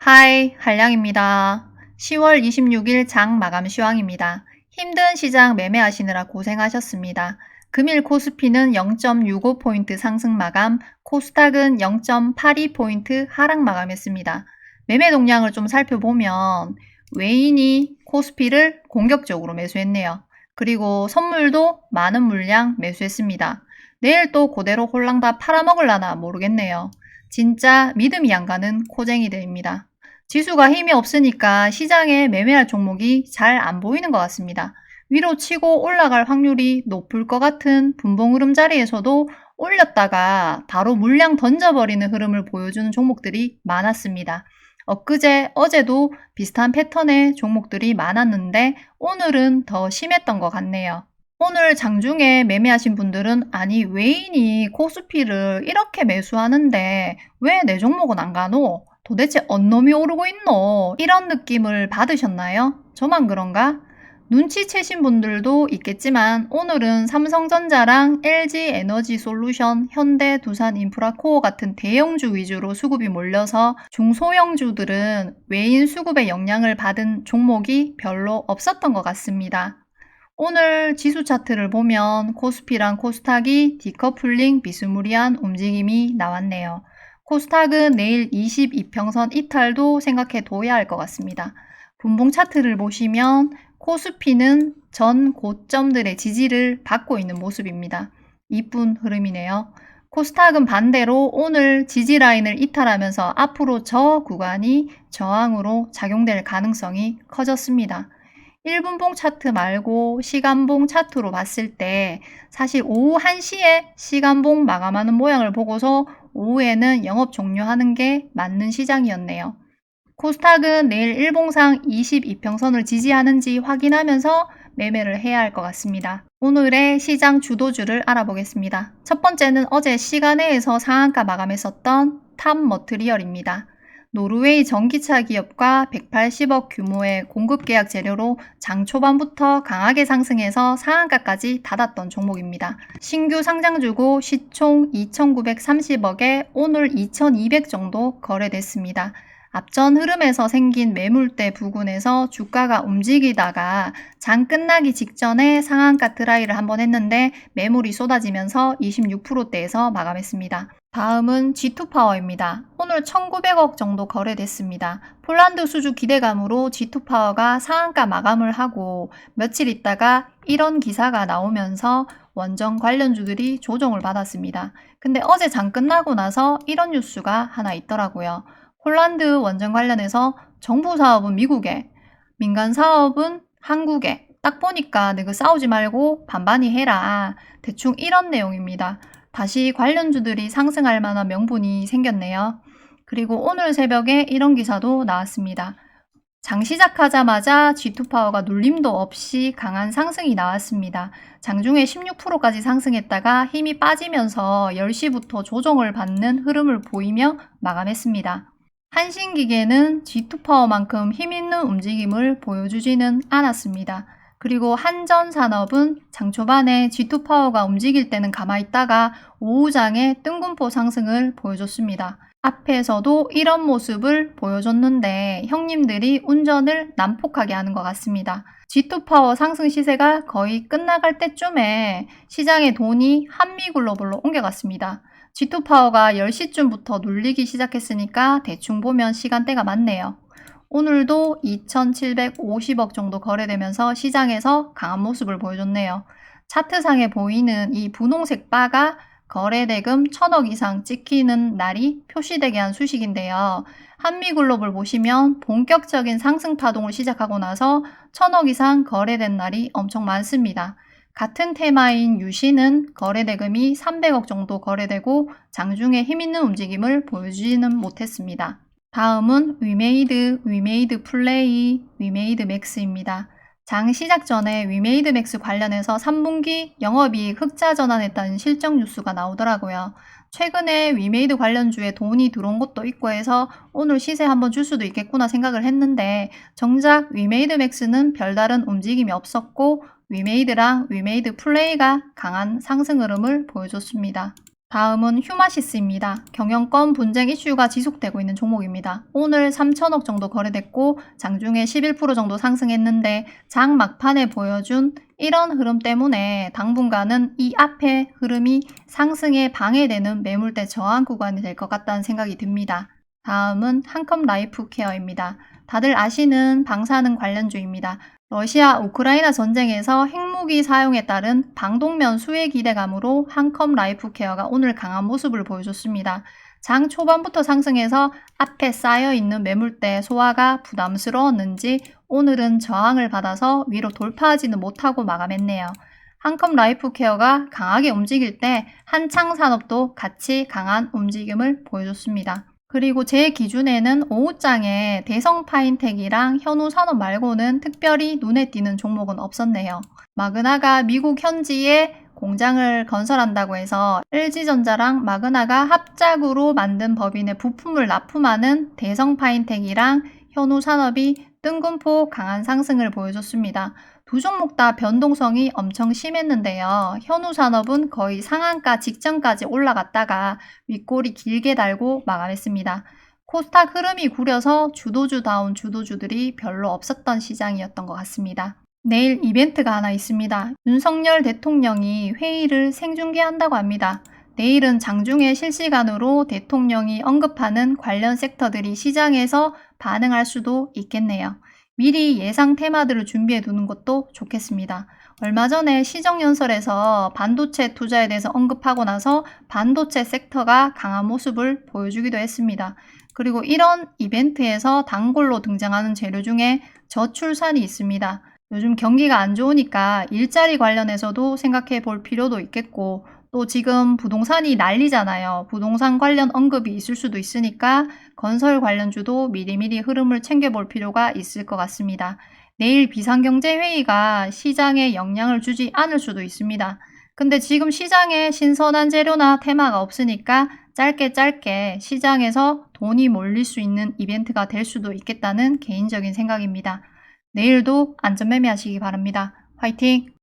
하이, 한량입니다. 10월 26일 장 마감 시황입니다. 힘든 시장 매매하시느라 고생하셨습니다. 금일 코스피는 0.65포인트 상승 마감, 코스닥은 0.82포인트 하락 마감했습니다. 매매 동향을 좀 살펴보면 외인이 코스피를 공격적으로 매수했네요. 그리고 선물도 많은 물량 매수했습니다. 내일 또 그대로 홀랑 다 팔아먹을라나 모르겠네요. 진짜 믿음이 안 가는 코쟁이들입니다. 지수가 힘이 없으니까 시장에 매매할 종목이 잘 안 보이는 것 같습니다. 위로 치고 올라갈 확률이 높을 것 같은 분봉 흐름 자리에서도 올렸다가 바로 물량 던져버리는 흐름을 보여주는 종목들이 많았습니다. 엊그제, 어제도 비슷한 패턴의 종목들이 많았는데 오늘은 더 심했던 것 같네요. 오늘 장중에 매매하신 분들은 아니 외인이 코스피를 이렇게 매수하는데 왜 내 종목은 안 가노? 도대체 언놈이 오르고 있노? 이런 느낌을 받으셨나요? 저만 그런가? 눈치채신 분들도 있겠지만 오늘은 삼성전자랑 LG에너지솔루션, 현대두산인프라코어 같은 대형주 위주로 수급이 몰려서 중소형주들은 외인 수급의 영향을 받은 종목이 별로 없었던 것 같습니다. 오늘 지수 차트를 보면 코스피랑 코스닥이 디커플링 비스무리한 움직임이 나왔네요. 코스닥은 내일 22평선 이탈도 생각해 둬야 할 것 같습니다. 분봉 차트를 보시면 코스피는 전 고점들의 지지를 받고 있는 모습입니다. 이쁜 흐름이네요. 코스닥은 반대로 오늘 지지 라인을 이탈하면서 앞으로 저 구간이 저항으로 작용될 가능성이 커졌습니다. 1분봉 차트 말고 시간봉 차트로 봤을 때 사실 오후 1시에 시간봉 마감하는 모양을 보고서 오후에는 영업 종료하는 게 맞는 시장이었네요. 코스닥은 내일 일봉상 22평선을 지지하는지 확인하면서 매매를 해야 할 것 같습니다. 오늘의 시장 주도주를 알아보겠습니다. 첫 번째는 어제 시간외에서 상한가 마감했었던 탑머트리얼입니다. 노르웨이 전기차 기업과 180억 규모의 공급 계약 재료로 장 초반부터 강하게 상승해서 상한가까지 닫았던 종목입니다. 신규 상장주고 시총 2,930억에 오늘 2,200 정도 거래됐습니다. 앞전 흐름에서 생긴 매물대 부근에서 주가가 움직이다가 장 끝나기 직전에 상한가 트라이를 한번 했는데 매물이 쏟아지면서 26%대에서 마감했습니다. 다음은 G2파워입니다. 오늘 1,900억 정도 거래됐습니다. 폴란드 수주 기대감으로 G2파워가 상한가 마감을 하고 며칠 있다가 이런 기사가 나오면서 원전 관련주들이 조정을 받았습니다. 근데 어제 장 끝나고 나서 이런 뉴스가 하나 있더라고요. 폴란드 원전 관련해서 정부 사업은 미국에, 민간 사업은 한국에. 딱 보니까 너그 싸우지 말고 반반히 해라. 대충 이런 내용입니다. 다시 관련주들이 상승할 만한 명분이 생겼네요. 그리고 오늘 새벽에 이런 기사도 나왔습니다. 장 시작하자마자 G2파워가 눌림도 없이 강한 상승이 나왔습니다. 장중에 16%까지 상승했다가 힘이 빠지면서 10시부터 조정을 받는 흐름을 보이며 마감했습니다. 한신기계는 G2파워만큼 힘있는 움직임을 보여주지는 않았습니다. 그리고 한전산업은 장 초반에 G2파워가 움직일 때는 가만히 있다가 오후장에 뜬금포 상승을 보여줬습니다. 앞에서도 이런 모습을 보여줬는데 형님들이 운전을 난폭하게 하는 것 같습니다. G2파워 상승 시세가 거의 끝나갈 때쯤에 시장의 돈이 한미글로벌로 옮겨갔습니다. G2파워가 10시쯤부터 눌리기 시작했으니까 대충 보면 시간대가 맞네요. 오늘도 2,750억 정도 거래되면서 시장에서 강한 모습을 보여줬네요. 차트상에 보이는 이 분홍색 바가 거래대금 1,000억 이상 찍히는 날이 표시되게 한 수식인데요. 한미글로벌 보시면 본격적인 상승 파동을 시작하고 나서 1,000억 이상 거래된 날이 엄청 많습니다. 같은 테마인 유시는 거래대금이 300억 정도 거래되고 장중에 힘있는 움직임을 보여주지는 못했습니다. 다음은 위메이드 플레이, 위메이드 맥스입니다. 장 시작 전에 위메이드 맥스 관련해서 3분기 영업이익 흑자 전환했다는 실적 뉴스가 나오더라고요. 최근에 위메이드 관련주에 돈이 들어온 것도 있고 해서 오늘 시세 한번 줄 수도 있겠구나 생각을 했는데 정작 위메이드 맥스는 별다른 움직임이 없었고 위메이드랑 위메이드 플레이가 강한 상승 흐름을 보여줬습니다. 다음은 휴마시스입니다. 경영권 분쟁 이슈가 지속되고 있는 종목입니다. 오늘 3천억 정도 거래됐고 장중에 11% 정도 상승했는데 장 막판에 보여준 이런 흐름 때문에 당분간은 이 앞의 흐름이 상승에 방해되는 매물대 저항 구간이 될 것 같다는 생각이 듭니다. 다음은 한컴라이프케어입니다. 다들 아시는 방사능 관련주입니다. 러시아 우크라이나 전쟁에서 핵무기 사용에 따른 방독면 수혜 기대감으로 한컴라이프케어가 오늘 강한 모습을 보여줬습니다. 장 초반부터 상승해서 앞에 쌓여있는 매물대 소화가 부담스러웠는지 오늘은 저항을 받아서 위로 돌파하지는 못하고 마감했네요. 한컴라이프케어가 강하게 움직일 때 한창산업도 같이 강한 움직임을 보여줬습니다. 그리고 제 기준에는 오후장에 대성파인텍이랑 현우산업 말고는 특별히 눈에 띄는 종목은 없었네요. 마그나가 미국 현지에 공장을 건설한다고 해서 LG전자랑 마그나가 합작으로 만든 법인의 부품을 납품하는 대성파인텍이랑 현우산업이 뜬금포 강한 상승을 보여줬습니다. 두 종목 다 변동성이 엄청 심했는데요. 현우산업은 거의 상한가 직전까지 올라갔다가 윗골이 길게 달고 마감했습니다. 코스닥 흐름이 구려서 주도주다운 주도주들이 별로 없었던 시장이었던 것 같습니다. 내일 이벤트가 하나 있습니다. 윤석열 대통령이 회의를 생중계한다고 합니다. 내일은 장중에 실시간으로 대통령이 언급하는 관련 섹터들이 시장에서 반응할 수도 있겠네요. 미리 예상 테마들을 준비해 두는 것도 좋겠습니다. 얼마 전에 시정연설에서 반도체 투자에 대해서 언급하고 나서 반도체 섹터가 강한 모습을 보여주기도 했습니다. 그리고 이런 이벤트에서 단골로 등장하는 재료 중에 저출산이 있습니다. 요즘 경기가 안 좋으니까 일자리 관련해서도 생각해 볼 필요도 있겠고 또 지금 부동산이 난리잖아요. 부동산 관련 언급이 있을 수도 있으니까 건설 관련주도 미리미리 흐름을 챙겨볼 필요가 있을 것 같습니다. 내일 비상경제회의가 시장에 영향을 주지 않을 수도 있습니다. 근데 지금 시장에 신선한 재료나 테마가 없으니까 짧게 시장에서 돈이 몰릴 수 있는 이벤트가 될 수도 있겠다는 개인적인 생각입니다. 내일도 안전매매하시기 바랍니다. 화이팅!